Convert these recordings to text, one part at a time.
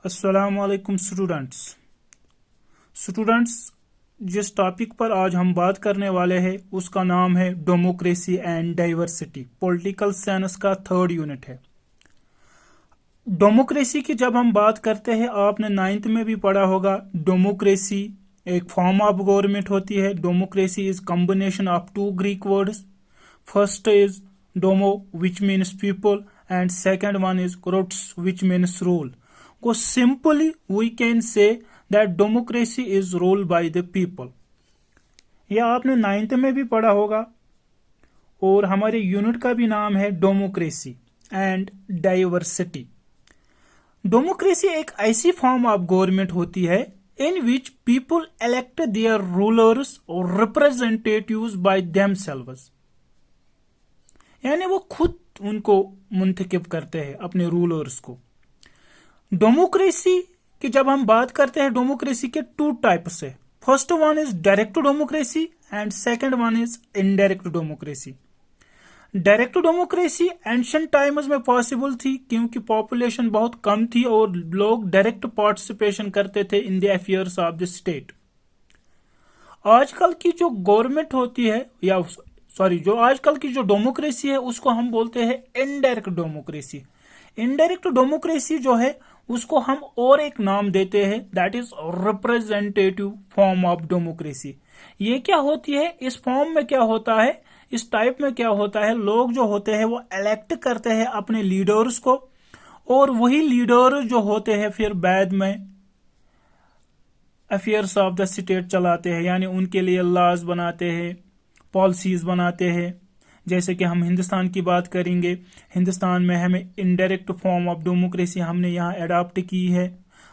अस्सलामुअलैकुम स्टूडेंट्स जिस टॉपिक पर आज हम बात करने वाले हैं उसका नाम है democracy and diversity. Political science का थर्ड यूनिट है। डेमोक्रेसी की जब हम बात करते हैं, आपने नाइन्थ में भी पढ़ा होगा, डेमोक्रेसी एक फॉर्म ऑफ गवर्नमेंट होती है। Democracy is combination of two Greek words. First is demos which means people and second one is kratos which means rule. को simply we can say that democracy is ruled by the people. यह आपने ninth में भी पढ़ा होगा और हमारे unit का भी नाम है डेमोक्रेसी एंड डाइवर्सिटी। डेमोक्रेसी एक ऐसी फॉर्म ऑफ गवर्नमेंट होती है in which people elect their rulers और रिप्रेजेंटेटिव्स बाय देमसेल्व्स, यानी वो खुद उनको मुंतखब करते हैं अपने रूलर्स को। डेमोक्रेसी की जब हम बात करते हैं, डेमोक्रेसी के टू टाइप्स है। First one is direct democracy and second one is indirect democracy. Direct democracy ancient times में पॉसिबल थी क्योंकि पॉपुलेशन बहुत कम थी और लोग डायरेक्ट पार्टिसिपेशन करते थे in the affairs of the state. आजकल की जो गवर्नमेंट होती है जो आजकल की जो डेमोक्रेसी है उसको हम बोलते हैं इनडायरेक्ट डेमोक्रेसी। इनडायरेक्ट डेमोक्रेसी जो है उसको हम और एक नाम देते हैं, that is representative form of democracy. ये क्या होती है, इस फॉर्म में क्या होता है, इस टाइप में क्या होता है, लोग जो होते हैं वो इलेक्ट करते हैं अपने लीडर्स को और वही लीडर जो होते हैं फिर बाद में अफेयर्स ऑफ द स्टेट चलाते हैं, यानी उनके लिए लॉज बनाते हैं, पॉलिसीज बनाते हैं। जैसे कि हम हिंदुस्तान की बात करेंगे, हिंदुस्तान में हमें इनडायरेक्ट फॉर्म ऑफ डेमोक्रेसी हमने यहाँ अडॉप्ट की है।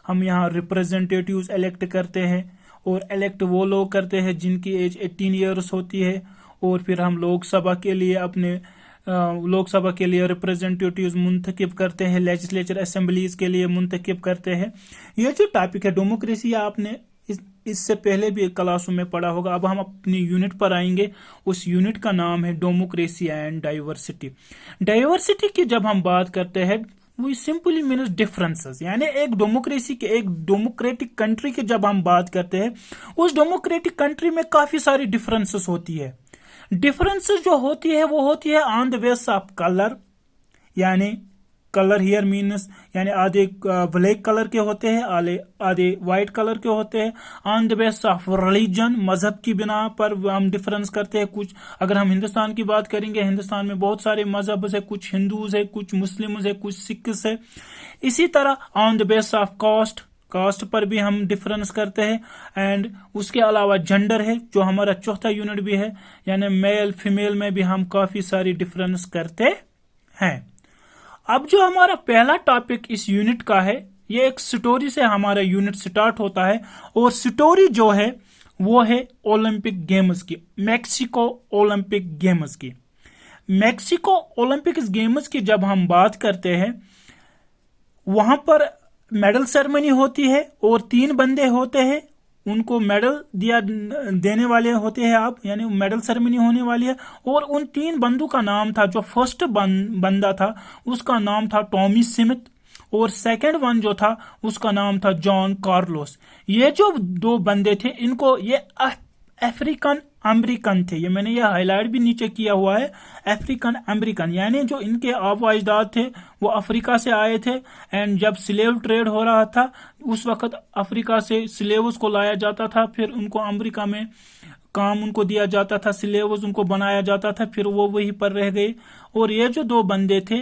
हम यहाँ रिप्रेजेंटेटिव्स इलेक्ट करते हैं और इलेक्ट वो लोग करते हैं जिनकी एज 18 ईयर्स होती है और फिर हम लोकसभा के लिए रिप्रेजेंटेटिव्स मुंतखब करते हैं, लेजिस्लेचर असेंबलीज के लिए मुंतखब करते हैं। ये जो टॉपिक है डेमोक्रेसी, आपने इससे पहले भी क्लासों में पढ़ा होगा। अब हम अपनी यूनिट पर आएंगे, उस यूनिट का नाम है डेमोक्रेसी एंड डाइवर्सिटी। डाइवर्सिटी की जब हम बात करते हैं वो सिंपली मीन्स डिफरेंसेस, यानी एक डेमोक्रेटिक कंट्री की जब हम बात करते हैं उस डेमोक्रेटिक कंट्री में काफी सारी डिफरेंसेस होती है। डिफरेंसेस जो होती है वो होती है on the base of colour, यानी कलर हियर मीन्स यानी आधे ब्लैक कलर के होते हैं, आधे व्हाइट कलर के होते हैं। On the base of religion, मजहब की बिना पर हम डिफरेंस करते हैं। कुछ अगर हम हिंदुस्तान की बात करेंगे, हिंदुस्तान में बहुत सारे मजहब है, कुछ हिंदूज है, कुछ मुस्लिम्स है, कुछ सिख्स है। इसी तरह on the base of caste पर भी हम डिफरेंस करते हैं। एंड उसके अलावा जेंडर है जो हमारा चौथा यूनिट भी है, यानी मेल फीमेल में भी हम काफी सारी डिफरेंस करते हैं। अब जो हमारा पहला टॉपिक इस यूनिट का है, ये एक स्टोरी से हमारा यूनिट स्टार्ट होता है और स्टोरी जो है वो है ओलंपिक गेम्स की, मैक्सिको ओलंपिक गेम्स की। मैक्सिको ओलंपिक गेम्स की जब हम बात करते हैं, वहां पर मेडल सेरेमनी होती है और 3 बंदे होते हैं, उनको मेडल देने वाले होते हैं आप, यानी मेडल सेरेमनी होने वाली है। और उन 3 बंदों का नाम था, जो फर्स्ट बंदा था उसका नाम था टॉमी स्मिथ और सेकंड वन जो था उसका नाम था जॉन कार्लोस। ये जो 2 बंदे थे इनको ये अफ्रीकन अमेरिकन थे, ये मैंने ये हाईलाइट भी नीचे किया हुआ है, अफ्रीकन अमेरिकन, यानी जो इनके आबा अजदाद थे वो अफ्रीका से आए थे। एंड जब स्लेव ट्रेड हो रहा था उस वक्त अफ्रीका से स्लेव्स को लाया जाता था, फिर उनको अमेरिका में काम उनको दिया जाता था, स्लेव्स उनको बनाया जाता था, फिर वो वहीं पर रह गए। और ये जो 2 बंदे थे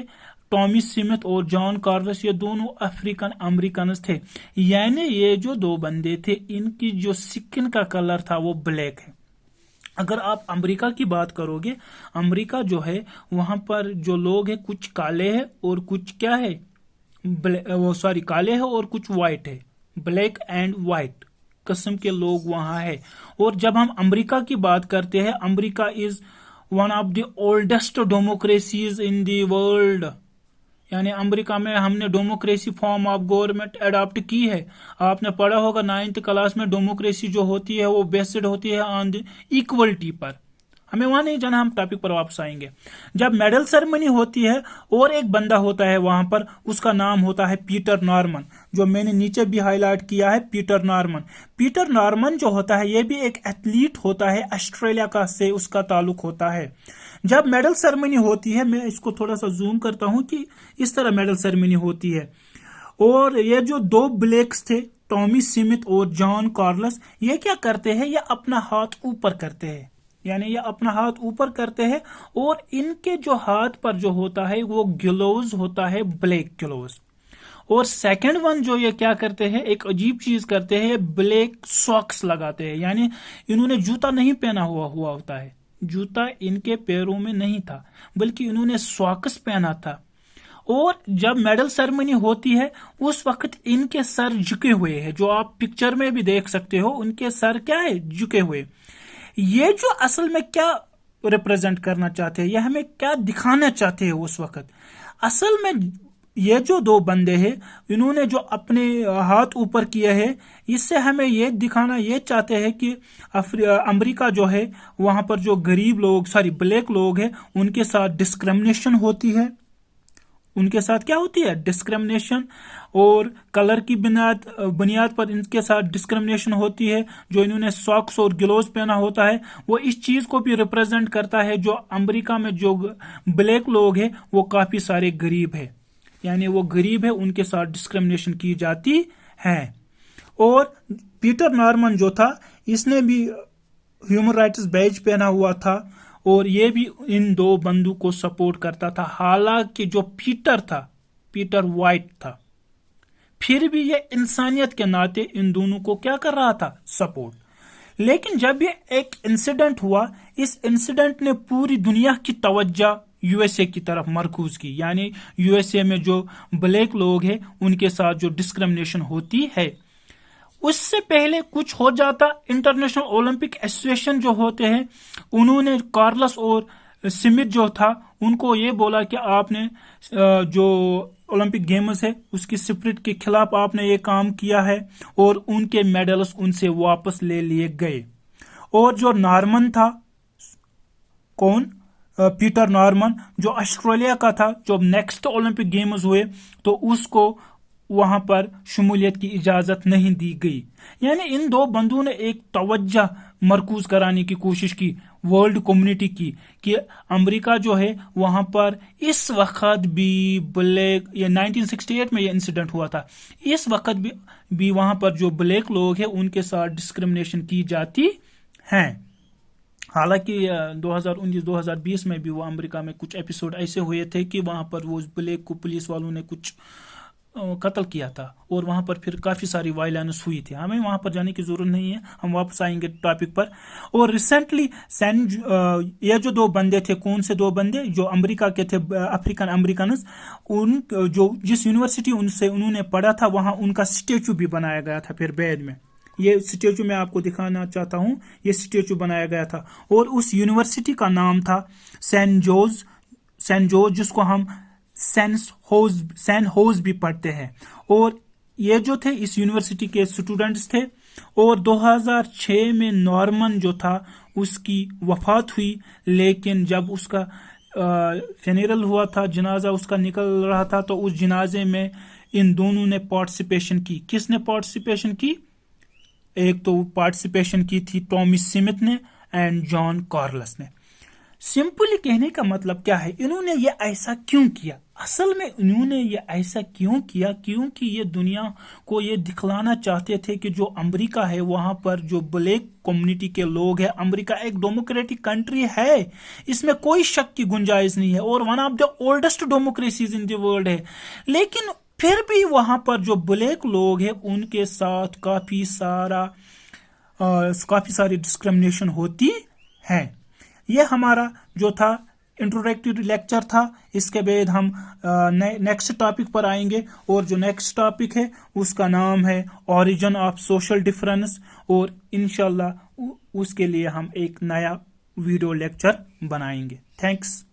टॉमी स्मिथ और जॉन कार्लोस, ये दोनों अफ्रीकन अमेरिकन थे। यानी ये जो 2 बंदे थे इनकी जो स्किन का कलर था वो ब्लैक है। अगर आप अमेरिका की बात करोगे, अमेरिका जो है वहां पर जो लोग हैं कुछ काले हैं और कुछ क्या है, काले हैं और कुछ व्हाइट है, ब्लैक एंड व्हाइट किस्म के लोग वहां है। और जब हम अमेरिका की बात करते हैं, America is one of the oldest democracies in the world, यानी अमेरिका में हमने democracy form of government adopt की है। आपने पढ़ा होगा 9th क्लास में, डेमोक्रेसी जो होती है वो बेस्ड होती है ऑन द इक्वलिटी पर, हमें वहां नहीं जाना, हम टॉपिक पर वापस आएंगे। जब मेडल सेरेमनी होती है और एक बंदा होता है वहां पर, उसका नाम होता है पीटर नॉर्मन, जो मैंने नीचे भी हाईलाइट किया है, पीटर नॉर्मन। पीटर नॉर्मन जो होता है ये भी एक एथलीट होता है, ऑस्ट्रेलिया का से उसका ताल्लुक होता है। जब मेडल सेरेमनी होती है, मैं इसको थोड़ा सा जूम करता हूं कि इस तरह मेडल सेरेमनी होती है, और ये जो दो ब्लैक्स थे, टॉमी स्मिथ और जॉन कार्लस, ये क्या करते हैं, ये अपना हाथ ऊपर करते हैं, यानी ये अपना हाथ ऊपर करते हैं, और इनके जो हाथ पर जो होता है वो ग्लोव्स होता है, ब्लैक ग्लोव्स। और सेकंड वन जो ये क्या करते हैं, एक अजीब चीज करते हैं, ब्लैक सॉक्स लगाते हैं, यानी इन्होंने जूता नहीं पहना हुआ होता है, जूता इनके पैरों में नहीं था, बल्कि इन्होंने सॉक्स पहना था। और जब मेडल सेरेमनी होती है उस वक्त इनके सर झुके हुए हैं, जो आप पिक्चर में भी देख सकते हो, उनके सर क्या है, झुके हुए। ये जो असल में क्या रिप्रेजेंट करना चाहते हैं, ये हमें क्या दिखाना चाहते हैं उस वक्त, असल में ये जो दो बंदे हैं इन्होंने जो अपने हाथ ऊपर किए हैं, इससे हमें ये दिखाना ये चाहते हैं कि अमेरिका जो है वहां पर जो गरीब लोग, ब्लैक लोग हैं, उनके साथ डिस्क्रिमिनेशन होती है, उनके साथ क्या होती है, डिस्क्रिमिनेशन, और कलर की बुनियाद पर इनके साथ डिस्क्रिमिनेशन होती है। जो इन्होंने सॉक्स और ग्लोव्स पहना होता है वो इस चीज को भी रिप्रेजेंट करता है, जो अमेरिका में जो ब्लैक लोग हैं वो काफी सारे गरीब है, यानी वो गरीब है, उनके साथ डिस्क्रिमिनेशन की जाती है। और पीटर नॉर्मन जो था, इसने भी ह्यूमन राइट्स बैज पहना हुआ था, और ये भी इन दो बंदों को सपोर्ट करता था। हालांकि जो पीटर था, पीटर वाइट था, फिर भी ये इंसानियत के नाते इन दोनों को क्या कर रहा था, सपोर्ट। लेकिन जब ये एक इंसिडेंट हुआ, इस इंसिडेंट ने पूरी दुनिया की तवज्जो यूएसए की तरफ मरकूज की, यानी यूएसए में जो ब्लैक लोग हैं उनके साथ जो डिस्क्रिमिनेशन होती है। उससे पहले कुछ हो जाता, इंटरनेशनल ओलंपिक एसोसिएशन जो होते हैं उन्होंने कार्लस और स्मिथ जो था उनको ये बोला कि आपने जो ओलंपिक गेम्स है उसकी स्पिरिट के खिलाफ आपने ये काम किया है, और उनके मेडल्स उनसे वापस ले लिए गए। और जो नॉर्मन था, कौन, पीटर नॉर्मन, जो ऑस्ट्रेलिया का था, जो नेक्स्ट ओलंपिक गेम्स हुए तो उसको वहां पर शमूलियत की इजाजत नहीं दी गई। यानी इन दो बंदों ने एक तवज्जो मरकूज कराने की कोशिश की वर्ल्ड कम्युनिटी की, कि अमेरिका जो है वहां पर इस वक्त भी ब्लैक, ये 1968 में ये इंसिडेंट हुआ था, इस वक्त भी वहां पर जो ब्लैक लोग हैं उनके साथ डिस्क्रिमिनेशन की जाती है। हालांकि 2019-2020 में भी वो अमेरिका में कुछ एपिसोड ऐसे हुए थे कि वहां पर वो ब्लैक को पुलिस वालों ने कुछ कत्ल किया था, और वहां पर फिर काफी सारी वायलेंस हुई थी। हमें वहां पर जाने की जरूरत नहीं है, हम वापस आएंगे टॉपिक पर। और रिसेंटली ये जो दो बंदे थे, कौन से दो बंदे, जो अमेरिका के थे, अफ्रीकन अमेरिकन, उन जो जिस यूनिवर्सिटी उनसे उन्होंने पढ़ा था वहां उनका स्टेचू भी बनाया गया था। फिर बाद में ये स्टेचू मैं आपको दिखाना चाहता हूं, ये स्टेचू बनाया गया था, और उस यूनिवर्सिटी का नाम था सैन जोज, जिसको हम सैन होज भी पढ़ते हैं। और ये जो थे इस यूनिवर्सिटी के स्टूडेंट्स थे। और 2006 में नॉर्मन जो था उसकी वफात हुई, लेकिन जब उसका फ्यूनरल हुआ था, जनाजा उसका निकल रहा था, तो उस जनाजे में इन दोनों ने पार्टिसिपेशन की। किसने पार्टिसिपेशन की, एक तो पार्टिसिपेशन की थी टॉमी स्मिथ ने एंड जॉन कार्लस ने। सिंपली कहने का मतलब क्या है, इन्होंने ये ऐसा क्यों किया, असल में इन्होंने ये ऐसा क्यों किया, क्योंकि ये दुनिया को ये दिखलाना चाहते थे कि जो अमेरिका है वहां पर जो ब्लैक कम्युनिटी के लोग हैं, अमेरिका एक डेमोक्रेटिक कंट्री है, इसमें कोई शक की गुंजाइश नहीं है, और one of the oldest democracies in the world है। लेकिन फिर भी वहां पर जो ब्लैक लोग हैं उनके साथ काफी सारी डिस्क्रिमिनेशन होती है। ये हमारा जो था इंट्रोडक्टरी लेक्चर था। इसके बाद हम नेक्स्ट टॉपिक पर आएंगे, और जो नेक्स्ट टॉपिक है उसका नाम है ओरिजिन ऑफ सोशल डिफरेंस, और इंशाल्लाह उसके लिए हम एक नया वीडियो लेक्चर बनाएंगे। थैंक्स।